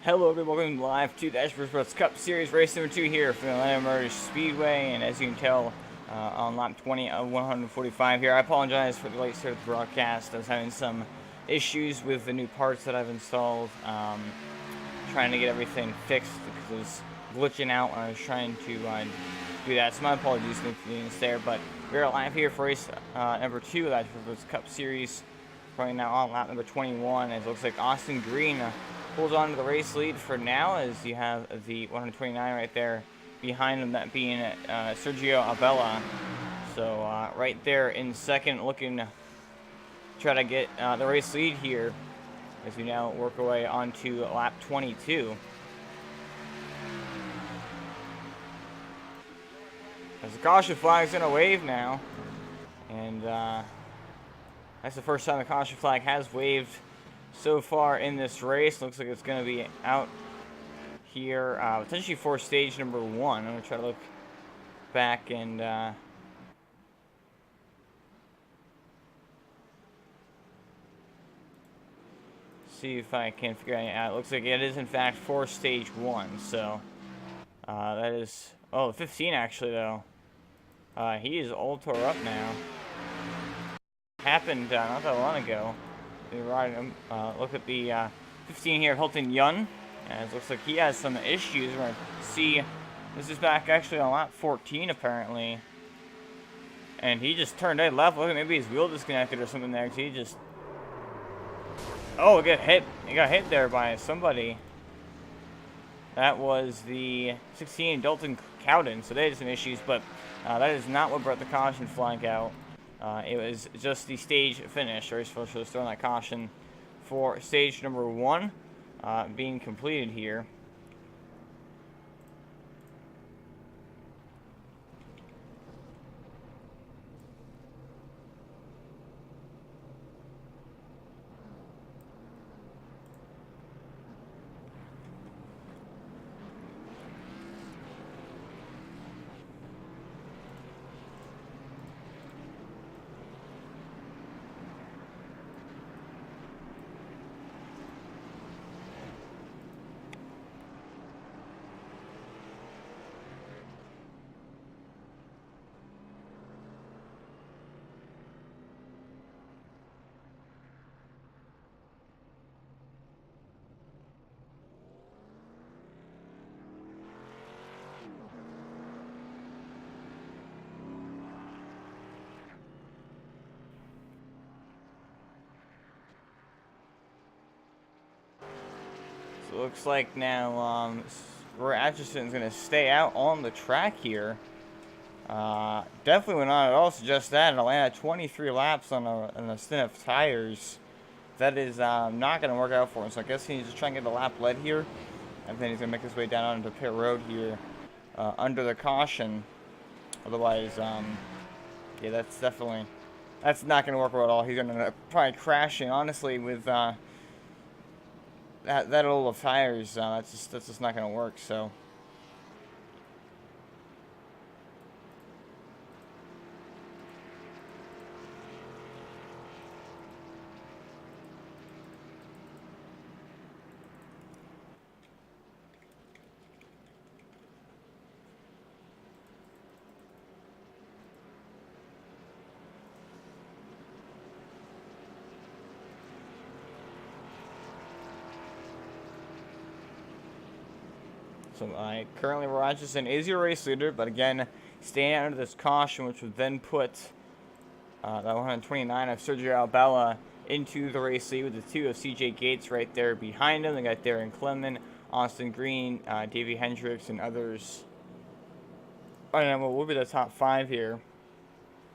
Hello, everyone. Welcome live to the Motorsports Cup Series race number 2 here from the Atlanta Motor Speedway. And as you can tell, on lap 20 of 145 here, I apologize for the late start of the broadcast. I was having some issues with the new parts that I've installed, trying to get everything fixed because it was glitching out when I was trying to do that. So my apologies for the inconvenience there. But we're live here for race number 2 of the Motorsports Cup Series. Right now on lap number 21, as it looks like Austin Green holds on to the race lead for now, as you have the 129 right there behind him, that being Sergio Abella. So right there in second, looking to try to get the race lead here as we now work our way onto lap 22. As the caution flag's gonna wave now, and that's the first time the caution flag has waved so far in this race. Looks like it's going to be out here, potentially for stage number 1. I'm going to try to look back and see if I can figure it out. It looks like it is, in fact, for stage 1. So that is, 15 actually, though. He is all tore up now. Happened not that long ago. Look at the 15 here, Hilton Yun. And it looks like he has some issues. We're going to see, this is back actually on lap 14 apparently. And he just turned dead left. Look, maybe his wheel disconnected or something there. He just, he got hit. He got hit there by somebody. That was the 16 Dalton Cowden. So they had some issues, but that is not what brought the caution flag out. It was just the stage finish. Race official was throwing that caution for stage number 1 being completed here. So it looks like now Atchison is going to stay out on the track here. Definitely would not at all suggest that. In Atlanta, 23 laps on a stint of tires. That is not going to work out for him. So I guess he needs to try and get the lap led here. And then he's going to make his way down onto pit road here under the caution. Otherwise, yeah, that's not going to work well at all. He's going to probably crashing, honestly, with that old of tires. That's just not going to work. So. So currently Atchison is your race leader, but again, staying under this caution, which would then put that 129 of Sergio Abella into the race lead with the 2 of CJ Gates right there behind him. They got Darren Clement, Austin Green, Davey Hendricks, and others. I don't know what will be the top 5 here.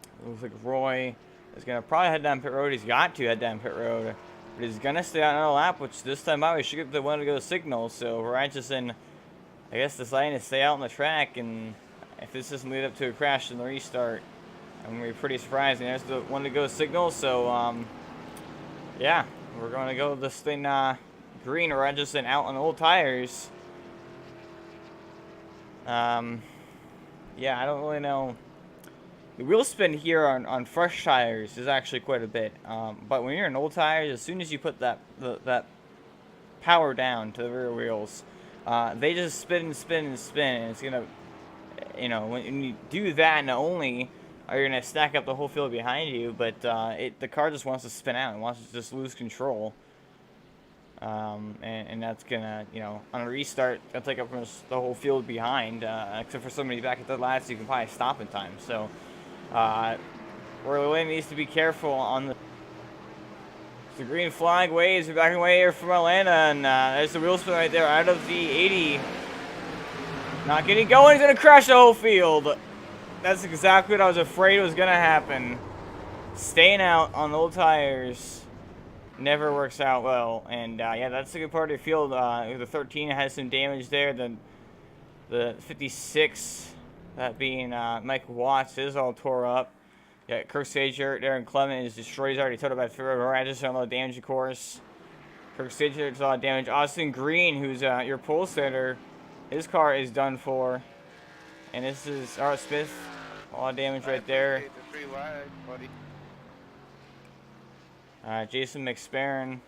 It looks like Roy is going to probably head down pit road. He's got to head down pit road, but he's going to stay on another lap, which this time out we should get the one to go signal. So Atchison, I guess, deciding to stay out on the track, and if this doesn't lead up to a crash in the restart, I'm going to be pretty surprised. And there's the one to go signal, so yeah, we're going to go this thing Green or Atchison out on old tires. Yeah, I don't really know. The wheel spin here on fresh tires is actually quite a bit. But when you're in old tires, as soon as you put that power down to the rear wheels. They just spin and spin and spin, and it's gonna, you know, when you do that, not only are you gonna stack up the whole field behind you, but the car just wants to spin out and wants to just lose control. And that's gonna, you know, on a restart, gonna take up the whole field behind, except for somebody back at the last, you can probably stop in time. So, really needs to be careful on the green flag waves. We're backing away here from Atlanta, and there's the wheel spin right there out of the 80. Not getting going, he's gonna crash the whole field. That's exactly what I was afraid was gonna happen. Staying out on old tires never works out well, and yeah, that's a good part of the field. The 13 has some damage there. The 56, that being Mike Watts, is all tore up. Yeah, Kirk Sager, Darren Clement is destroyed. He's already totaled by Atchison, a lot of damage, of course. Kirk Sager does a lot of damage. Austin Green, who's your pole setter, his car is done for. And this is Art Smith, a lot of damage right there. Jason McSparron,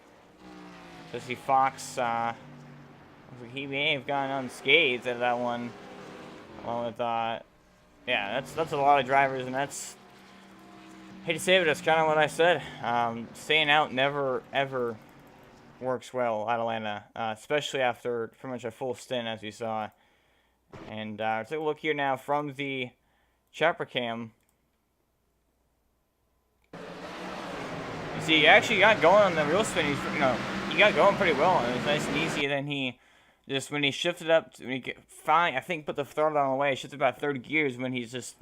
Jesse Fox, he may have gone unscathed out of that one. Along with, yeah, that's a lot of drivers, and that's, hate to say it, but that's kind of what I said. Staying out never, ever works well at Atlanta, especially after pretty much a full stint, as you saw. And let's take a look here now from the chopper cam. You see, he actually got going on the real spin. He got going pretty well. It was nice and easy. And then he just, when he shifted up, when he finally, I think, put the throttle on the way, shifted about third gears when he just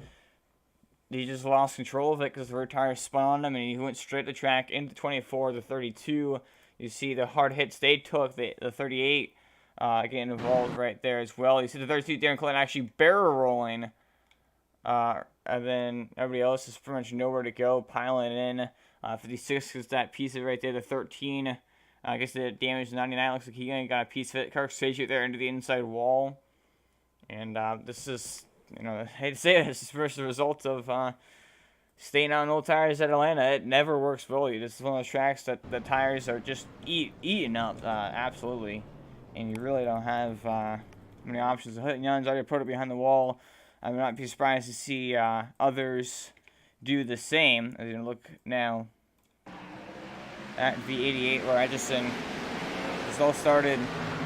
lost control of it because the rear tire spun on him, and he went straight to track into 24, the 32. You see the hard hits they took, the 38 getting involved right there as well. You see the 32, Darren Clinton actually barrel rolling, and then everybody else is pretty much nowhere to go, piling in. 56 is that piece of it right there, the 13. I guess the damage 99 looks like he only got a piece of it. Kirk Sager there into the inside wall. And this is, you know, I hate to say it, this is first the result of staying on old tires at Atlanta. It never works well. This is one of those tracks that the tires are just eating up, absolutely. And you really don't have many options. Hutton Young's already put it behind the wall. I would not be surprised to see others do the same. As you look now at V88, where Atchison just all started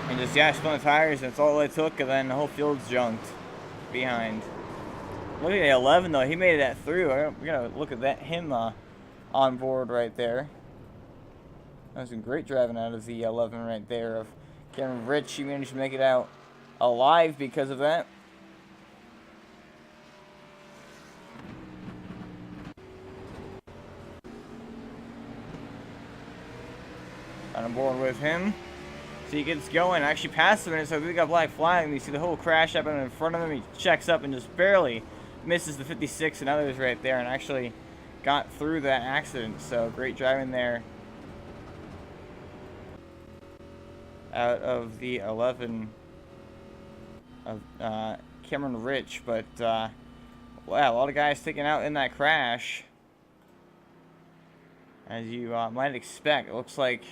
and just, yeah, spun the tires, and that's all it took, and then the whole field's junked behind. Look at the 11, though. He made that through. We gotta look at that, him on board right there. That was some great driving out of the 11 right there of Cameron Rich. He managed to make it out alive because of that. On board with him. So he gets going, actually past him, and so we got black flag, and you see the whole crash happening in front of him. He checks up and just barely misses the 56 and others right there, and actually got through that accident. So great driving there out of the 11 of Cameron Rich. But wow, a lot of guys taken out in that crash, as you might expect. It looks like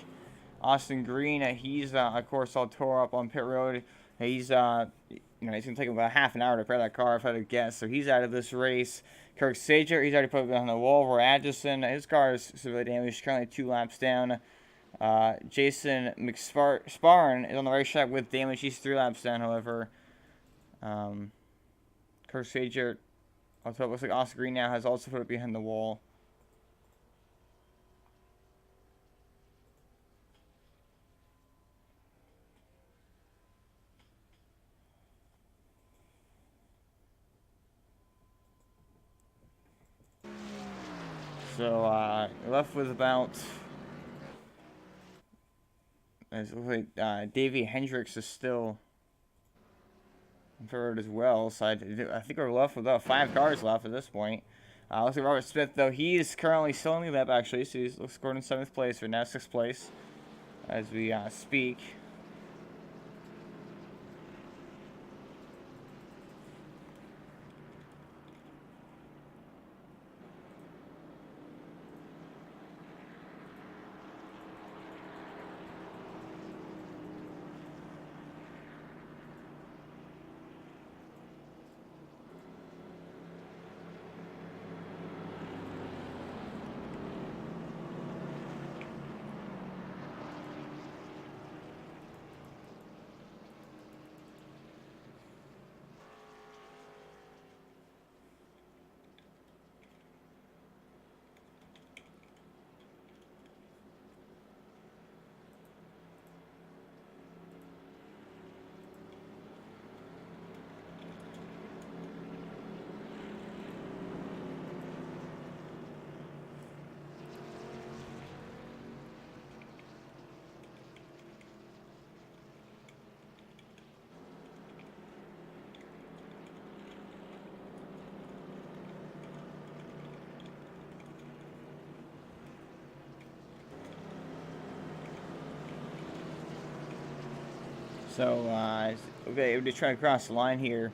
Austin Green, he's of course all tore up on pit road. He's you know, he's gonna take about half an hour to repair that car, if I had to guess. So he's out of this race. Kirk Sager, he's already put it on the wall. Where Atchison, his car is severely damaged, currently 2 laps down. Jason McSparron is on the racetrack with damage. He's 3 laps down, however. Kirk Sager, also it looks like Austin Green now has also put it behind the wall. So, left with about, it looks like Davey Hendricks is still third as well. So I think we're left with about 5 cars left at this point. Looks like Robert Smith, though, he is currently still in the lap, actually. So he's scored in 7th place, or now 6th place as we speak. So, okay, we're trying to cross the line here.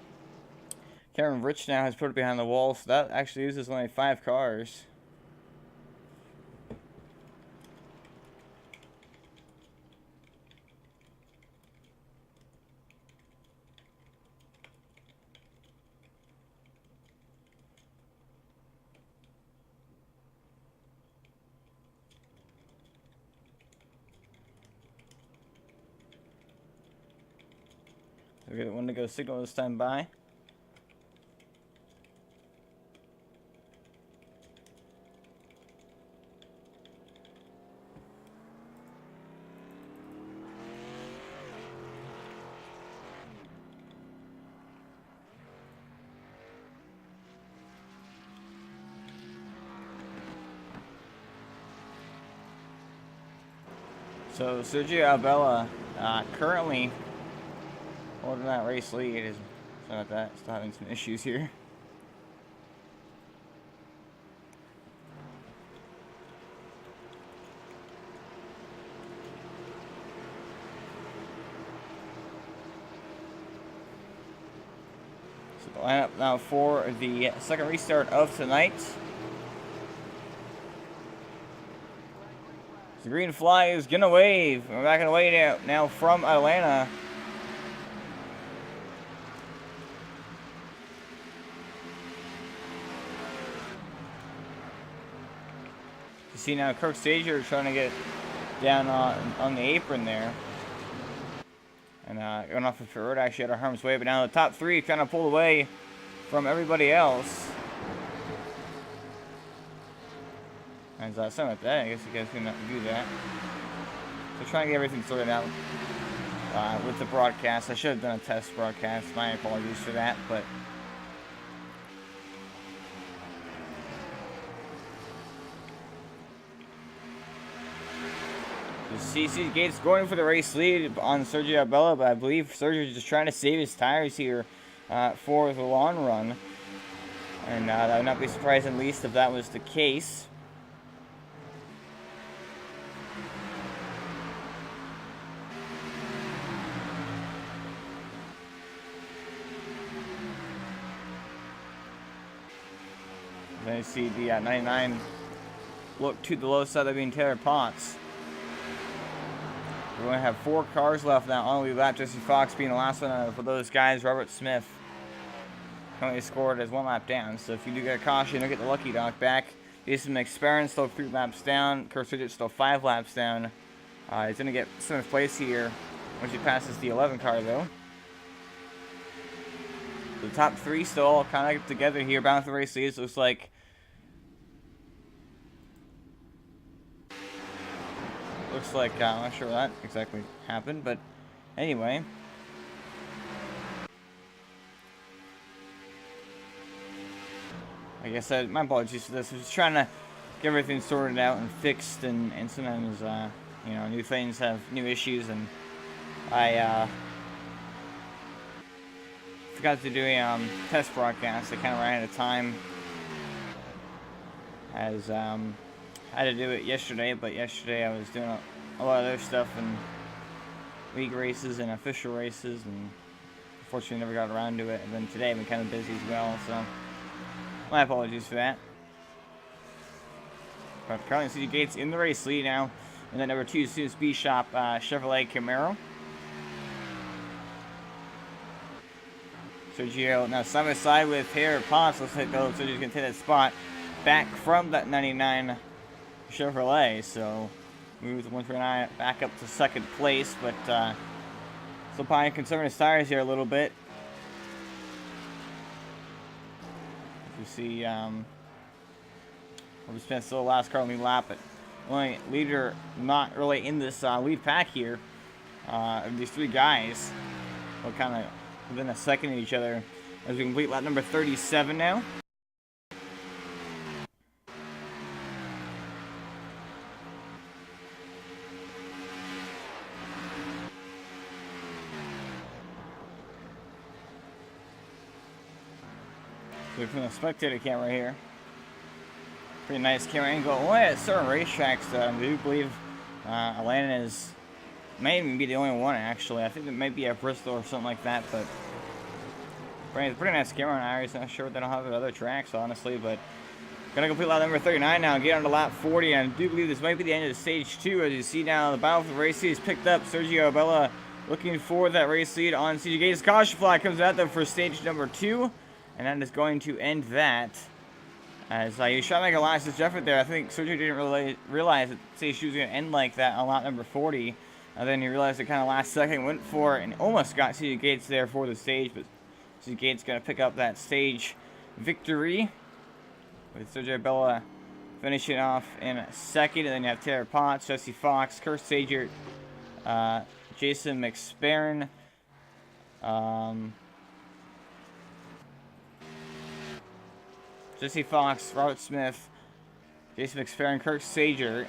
Cameron Rich now has put it behind the wall, so that actually uses only 5 cars. We got one to go signal this time by. So Sergio Albella currently holding that race lead. Is sorry about that. Still having some issues here. So the lineup now for the second restart of tonight. The green flag is gonna wave. We're back away now from Atlanta. You see now Kirk Stager trying to get down on the apron there. And going off the pit road actually out of harm's way. But now the top 3 trying to pull away from everybody else. And something like that. I guess you guys can do that. So trying to get everything sorted out with the broadcast. I should have done a test broadcast. My apologies for that, but CC Gates going for the race lead on Sergio Albella, but I believe Sergio is just trying to save his tires here for the long run. And I would not be surprised in least if that was the case. Then you see the 99 look to the low side of being Taylor Potts. We're going to have 4 cars left now on the lead lap. Jesse Fox being the last one for those guys. Robert Smith currently scored as 1 lap down. So if you do get a caution, you'll get the lucky dog back. Jason McSparron still 3 laps down. Kurt Sidgett still 5 laps down. He's going to get 7th place here once he passes the 11 car though. The top 3 still all kind of together here. Bound for the race leads. Looks like I'm not sure what that exactly happened, but anyway. Like I said, my apologies for this. I was just trying to get everything sorted out and fixed, and sometimes, you know, new things have new issues, and I forgot to do a test broadcast. I kind of ran out of time, as I had to do it yesterday, but yesterday I was doing a lot of other stuff and league races and official races, and unfortunately never got around to it. And then today I've been kind of busy as well, so my apologies for that. But currently CJ Gates in the race lead now, and then number 2 Sue's B Shop Chevrolet Camaro. Sergio now side by side with Taylor Potts. Looks like though Sergio's gonna take that spot back from that 99 Chevrolet, so moves 149 back up to 2nd place, but still probably conserving his tires here a little bit. You see, Robert Smith still the last car on the lap, but only leader not really in this lead pack here. Of these 3 guys, we're kind of within a second of each other as we complete lap number 37 now. So from the spectator camera here, pretty nice camera angle. Only at certain racetracks, I do believe Atlanta is May even be the only one, actually. I think it might be at Bristol or something like that, but it's a pretty nice camera on Irish. Not sure what they don't have at other tracks, honestly, but gonna complete lap number 39 now and get on to lap 40, and I do believe this might be the end of stage 2. As you see now, the battle for the race lead is picked up. Sergio Abella looking for that race lead on CJ Gates. Caution flag comes at them for stage number 2, and that is going to end that. As he was trying to make a last-ditch effort there. I think Sergio didn't really realize that stage 2 was going to end like that on lap number 40. And then he realized it kind of last second, went for it, and almost got CJ Gates there for the stage. But CJ Gates going to pick up that stage victory, with Sergio Abella finishing off in second. And then you have Taylor Potts, Jesse Fox, Kurt Sager, Jason McSparron, Jesse Fox, Robert Smith, Jason McSparron, Kirk Sager,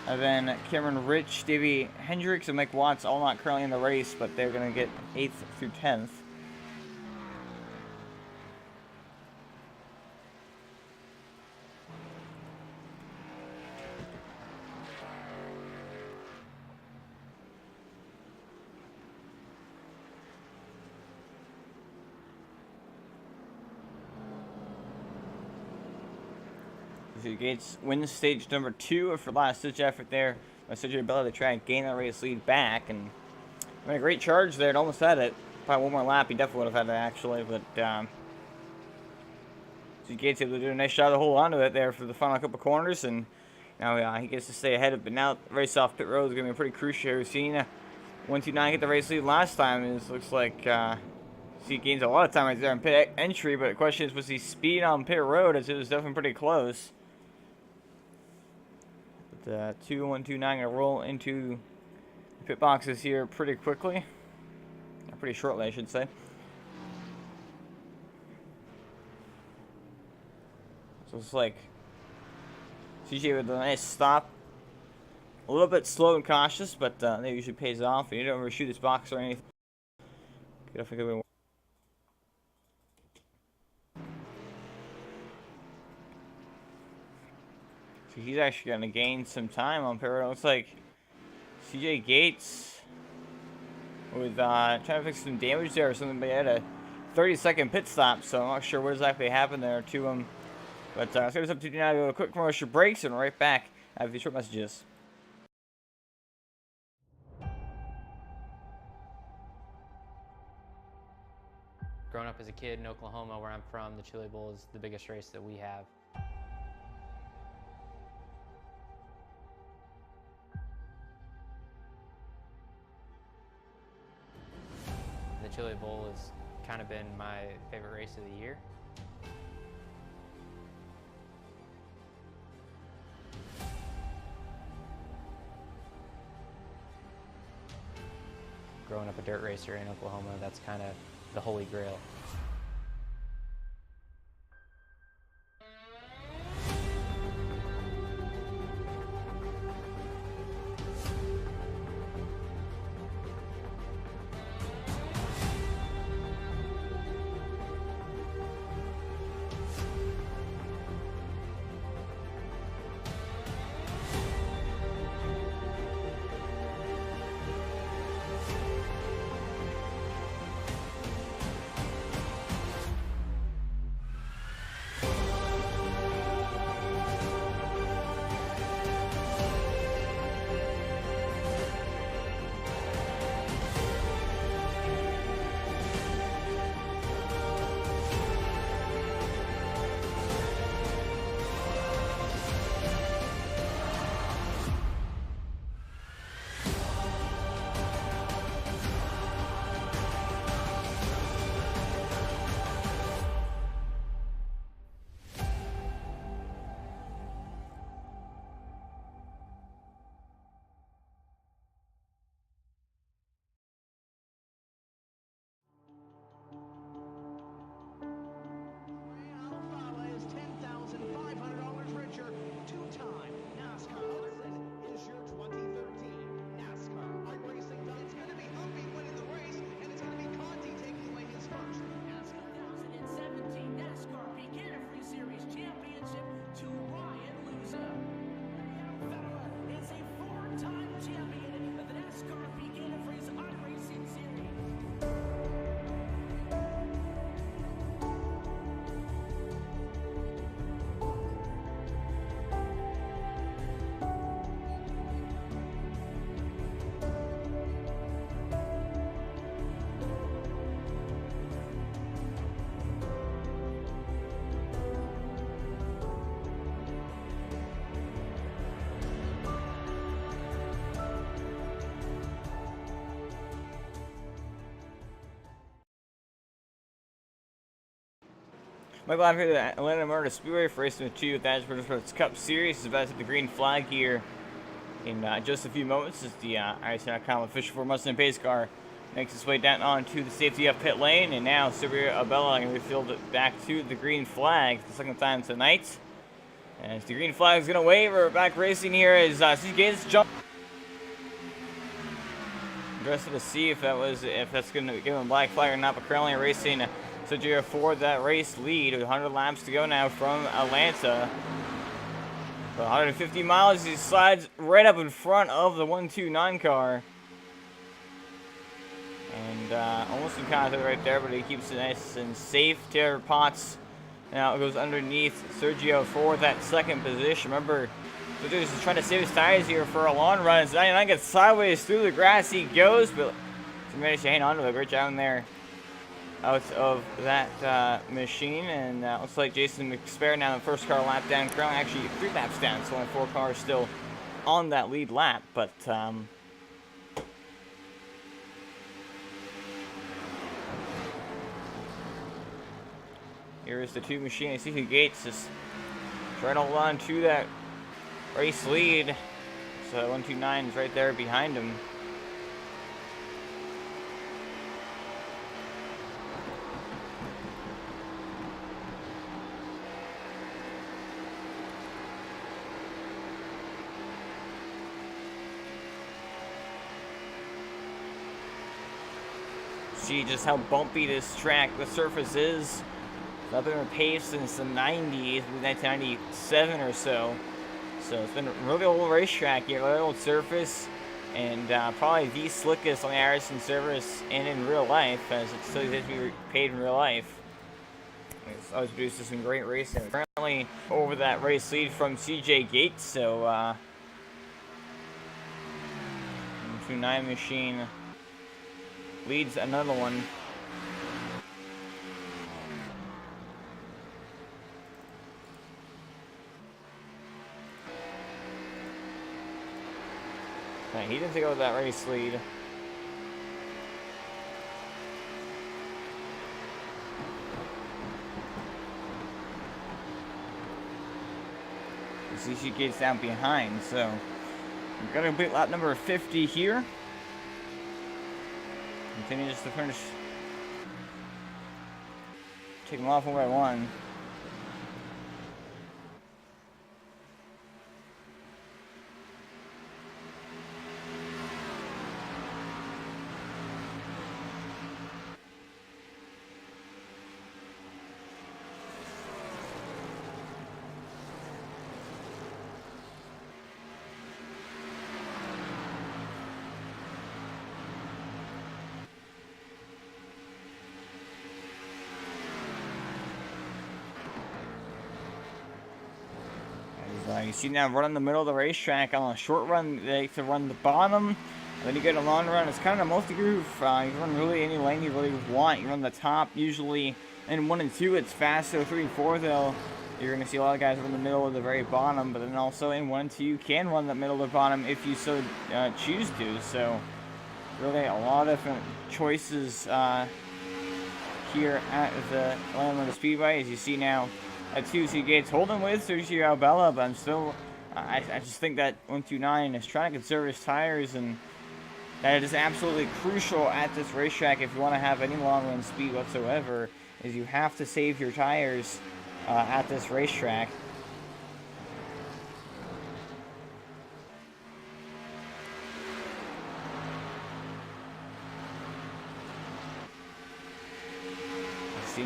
and then Cameron Rich, Davey Hendricks, and Mike Watts, all not currently in the race, but they're going to get 8th through 10th. Gates wins stage number 2 for last-ditch effort there by Sergio Abella to try and gain that race lead back. And I mean, a great charge there. It almost had it. Probably one more lap, he definitely would have had it, actually. But Sergio Gates able to do a nice job to hold on to it there for the final couple corners. And now he gets to stay ahead of it. But now the race off pit road is going to be pretty crucial here. We've seen 129 get the race lead last time. And it looks like he gains a lot of time right there in pit entry. But the question is, was he speed on pit road? As it was definitely pretty close. 2129 gonna roll into the pit boxes here pretty quickly, pretty shortly, I should say. So it's like CJ with a nice stop, a little bit slow and cautious, but that usually pays off. You don't overshoot this box or anything. Definitely. He's actually going to gain some time on pit road. It looks like CJ Gates with trying to fix some damage there or something, but he had a 30-second pit stop, so I'm not sure what exactly happened there to him. But let's get us up to now to a quick commercial breaks and right back after these short messages. Growing up as a kid in Oklahoma, where I'm from, the Chili Bowl is the biggest race that we have. The Chili Bowl has kind of been my favorite race of the year. Growing up a dirt racer in Oklahoma, that's kind of the holy grail. Michael, I'm here at Atlanta Motor Speedway for racing with 2 with the Atchison Motorsports Cup Series. Is about to hit the green flag here in just a few moments as the IRC.com official for Mustang pace car makes its way down onto the safety of pit lane, and now Silvio Abella going to be fielded back to the green flag for the second time tonight. As the green flag is going to wave, we're back racing here as CJ Gates jump. Interested to see if that's going to give him a black flag or not, but currently racing Sergio for that race lead with 100 laps to go now from Atlanta. 150 miles, he slides right up in front of the 129 car. And almost in contact right there, but he keeps it nice and safe. Taylor Potts now goes underneath Sergio for that second position. Remember, Sergio's just trying to save his tires here for a long run. As 99 gets sideways through the grass, he goes, but he managed to hang on to it. Great job in there out of that machine. And looks like Jason McSpare now in the first car lap down. Currently actually 3 laps down, so only 4 cars still on that lead lap. But here is the 2 machine. CJ Gates is trying to hold on to that race lead. So 129 is right there behind him. See just how bumpy this track, the surface is. It's not been paved since the 90s, 1997 or so. So it's been a really old racetrack here, really old surface, and probably the slickest on the Atchison surface and in real life, as it still has to be paved in real life. It's always produced some great racing. Currently over that race lead from CJ Gates, so 29 machine leads another one. Okay, he didn't take over that race lead. You see she gets down behind, so we're gonna complete lap number 50 here. Continues to finish. Take them off one by one. You see now run in the middle of the racetrack. On a short run, they like to run the bottom. And then you get a long run. It's kind of a multi-groove. You can run really any lane you really want. You run the top usually. In 1 and 2, it's faster. 3 and 4, though, you're going to see a lot of guys run the middle of the very bottom. But then also in 1 and 2, you can run the middle of the bottom if you so choose to. So really a lot of different choices here at the Atlanta Speedway. As you see now, at 2, CJ Gates holding with Sergio Abella, but I'm still, I just think that 129 is trying to conserve his tires, and that is absolutely crucial at this racetrack if you want to have any long run speed whatsoever, is you have to save your tires at this racetrack.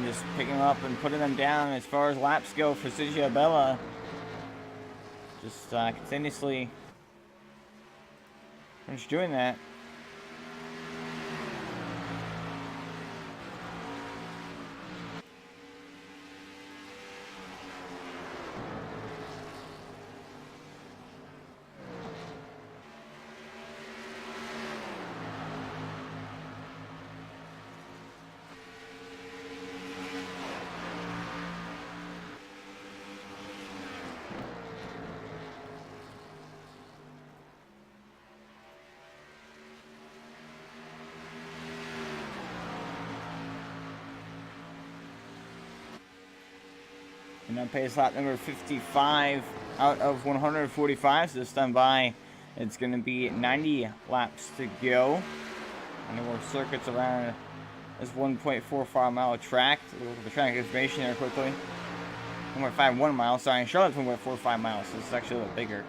Just picking them up and putting them down as far as laps go for Sergio Abella. Just continuously doing that. And that pace lap number 55 out of 145. So this time by, it's going to be 90 laps to go. And more circuits around this 1.45 mile track. Look at the track information there quickly. 1.51 miles. Sorry, Charlotte's 1.45 miles. So this is actually a little bigger.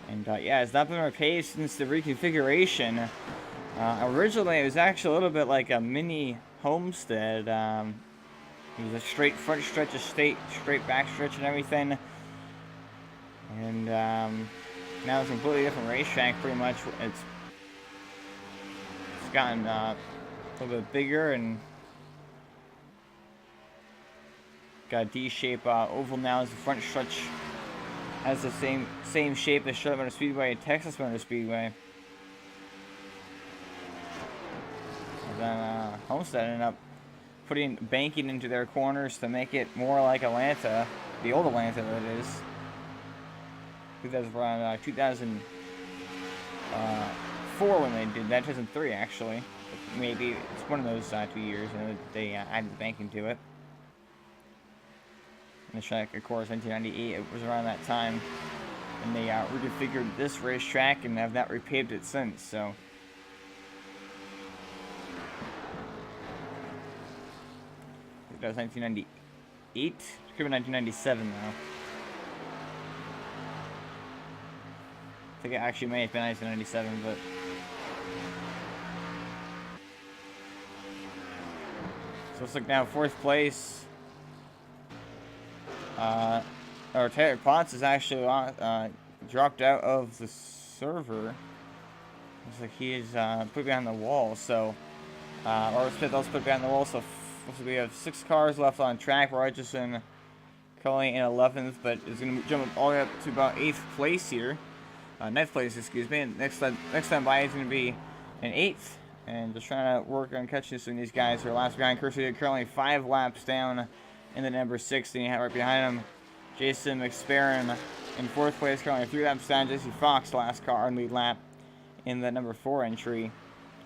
And yeah, it's not been replaced since the reconfiguration. Originally, it was actually a little bit like a mini homestead. It was a straight front stretch of straight back stretch and everything. And now it's a completely different racetrack, pretty much. It's gotten a little bit bigger and got a D-shape oval now as the front stretch. Has the same shape as Charlotte Motor Speedway and Texas Motor Speedway. And then Homestead ended up putting banking into their corners to make it more like Atlanta, the old Atlanta that it is. That was around 2004 when they did that. 2003 actually. Maybe it's one of those 2 years. You know, they added the banking to it. And the track, of course, 1998, it was around that time. And they reconfigured this racetrack and have not repaved it since, so. That was 1998. It could be 1997 now. I think it actually may have been 1997, but. So let's look now, 4th place. Or Taylor Potts is actually dropped out of the server. Looks like he is put behind the wall. So, or let's put behind the wall. So we have 6 cars left on track. Atchison currently in 11th, but is going to jump all the way up to about 8th place here. 9th place, excuse me. And next time by is going to be in 8th. And just trying to work on catching some of these guys who are laps behind. Currently 5 laps down in the number 60. You have right behind him Jason McSparron in 4th place, currently 3 laps down. Jesse Fox, last car on lead lap in the number 4 entry.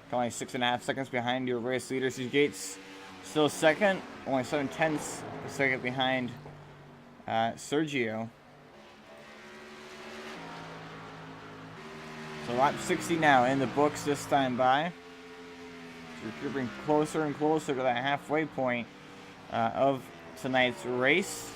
Currently 6.5 seconds behind your race leader. Steve Gates still second, only 7/10 a second behind Sergio. So lap 60 now in the books this time by. So we're creeping closer and closer to that halfway point of tonight's race.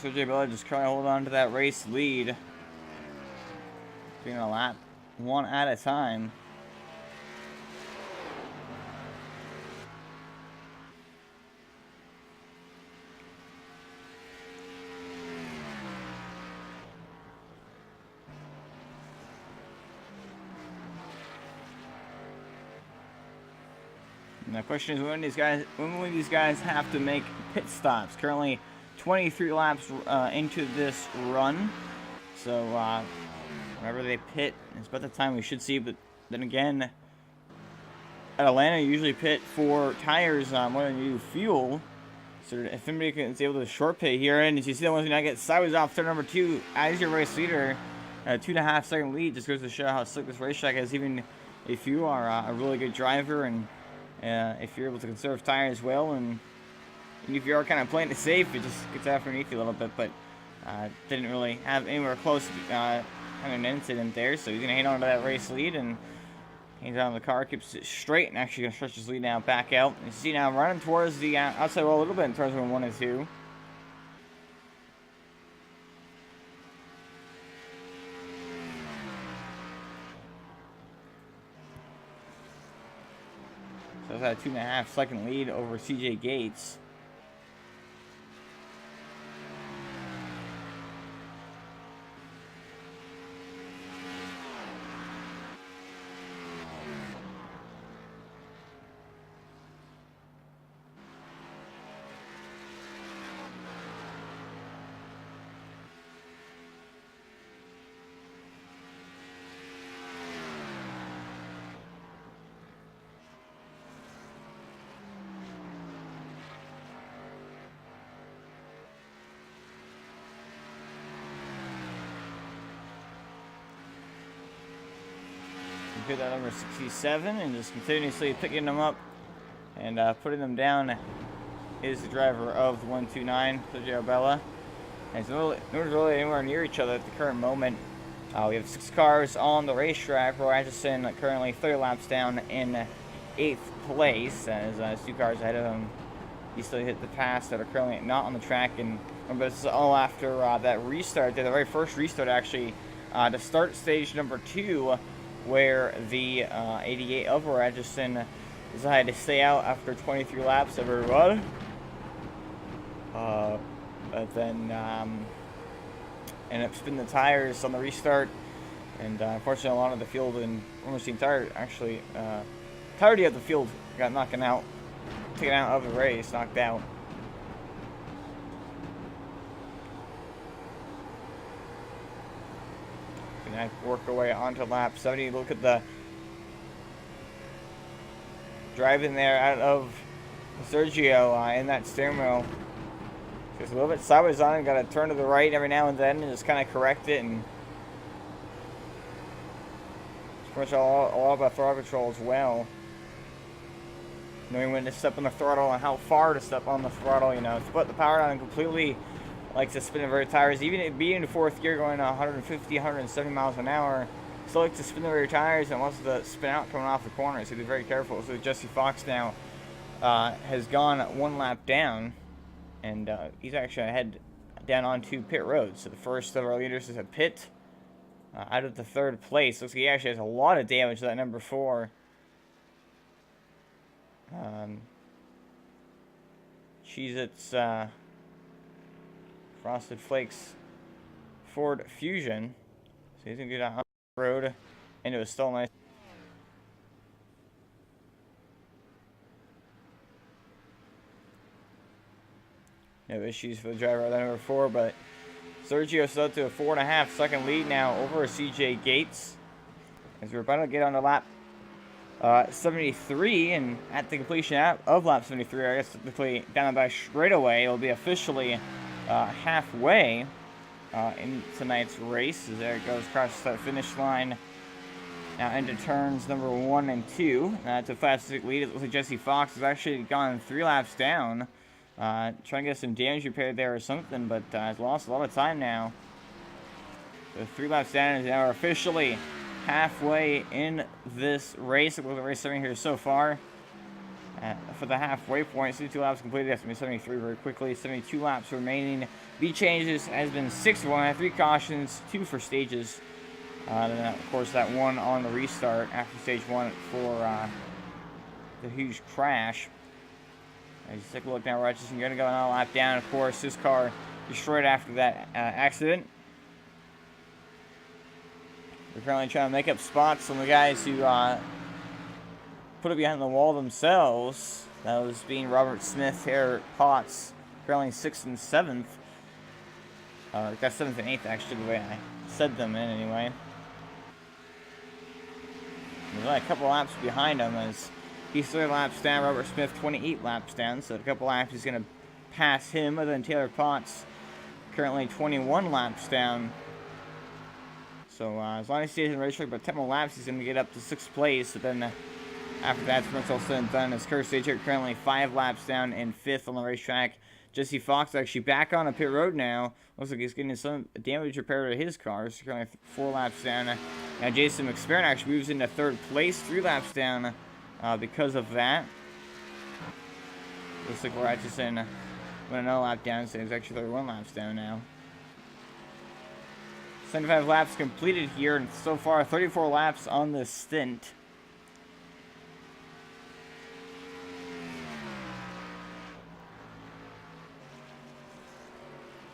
Sergio Bella just trying to hold on to that race lead. Being a lap 1 at a time. And the question is, when will these guys have to make pit stops? Currently 23 laps into this run, so we're whenever they pit, it's about the time we should see. But then again, at Atlanta, you usually pit for tires more than you do fuel. So if anybody is able to short pit here, and as you see that once we now get sideways off turn number 2 as your race leader, 2.5 second lead, just goes to show how slick this racetrack is. Even if you are a really good driver, and if you're able to conserve tires well, and if you are kind of playing it safe, it just gets underneath you a little bit. But didn't really have anywhere close to having an incident there, so he's gonna hang on to that race lead and hangs on the car, keeps it straight, and actually going to stretch his lead now back out. You see now running towards the outside wall a little bit in turns 1 and 2. So that's a 2.5 second lead over CJ Gates. Hit that number 67 and just continuously picking them up and putting them down is the driver of the 129, Sergio Bella. And no one's really anywhere near each other at the current moment. We have 6 cars on the racetrack. Roy Atchison currently 30 laps down in 8th place, as 2 cars ahead of him. He still hit the pass that are currently not on the track, and remember, this is all after that restart, the very first restart actually, to start stage number 2, where the 88 of Roy Atchison decided to stay out after 23 laps, everyone. But then ended up spinning the tires on the restart, and unfortunately a lot of the field and almost the entire, actually, entirety of the field got taken out of the race, knocked out. And I work our way onto lap 70. Look at the driving there out of Sergio in that steering wheel. Just a little bit sideways on it. Got to turn to the right every now and then and just kind of correct it. And pretty much all about throttle control as well. Knowing when to step on the throttle and how far to step on the throttle. You know, to put the power down completely. Likes to spin the rear tires, even it being in 4th gear going 150, 170 miles an hour. Still likes to spin the rear tires and wants to spin out coming off the corner, so be very careful. So Jesse Fox now has gone 1 lap down, and he's actually ahead down onto pit road. So the first of our leaders is a pit out of the 3rd place. Looks like he actually has a lot of damage to that number 4. Cheez-Its Frosted Flakes Ford Fusion. So he's going to get on the road into a stall. Nice. No issues for the driver of that number 4, but Sergio still up to a 4.5 second lead now over CJ Gates. As we're about to get on to lap 73, and at the completion of lap 73, I guess typically down the back straightaway, it will be officially halfway in tonight's race. As there it goes across the finish line. Now into turns number 1 and 2. That's a fast lead. It looks like Jesse Fox has actually gone 3 laps down. Trying to get some damage repaired there or something, but has lost a lot of time now. So 3 laps down is now officially halfway in this race. Look at the race starting here so far. For the halfway point, 72 laps completed. That's going to be 73 very quickly. 72 laps remaining. B changes has been 6-1. 3 cautions, 2 for stages. And then, of course, that 1 on the restart after stage 1 for the huge crash. As you take a look now, Atchison going to go on a lap down. Of course, this car destroyed after that accident. We're currently trying to make up spots on the guys who put it behind the wall themselves. That was being Robert Smith, Harry Potts, currently 6th and 7th. Got 7th and 8th, actually, the way I said them in anyway. There's only a couple laps behind him as he's 30 laps down. Robert Smith 28 laps down, so a couple laps he's going to pass him. And then Taylor Potts currently 21 laps down. So as long as he stays in the racetrack about 10 more laps, he's going to get up to 6th place. So then after that's pretty much all said and done. As Kurt Stagehart currently 5 laps down and 5th on the racetrack. Jesse Fox actually back on a pit road now. Looks like he's getting some damage repaired to his car. So currently 4 laps down. Now Jason McSparron actually moves into 3rd place, 3 laps down because of that. Looks like we're Atchison went another lap down, so he's actually 31 laps down now. 75 laps completed here, and so far 34 laps on this stint.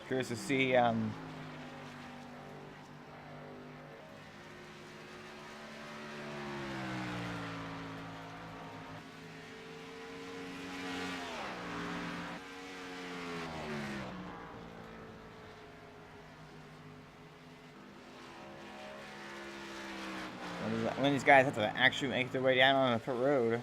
Curious to see when these guys have to actually make their way down on the pit road.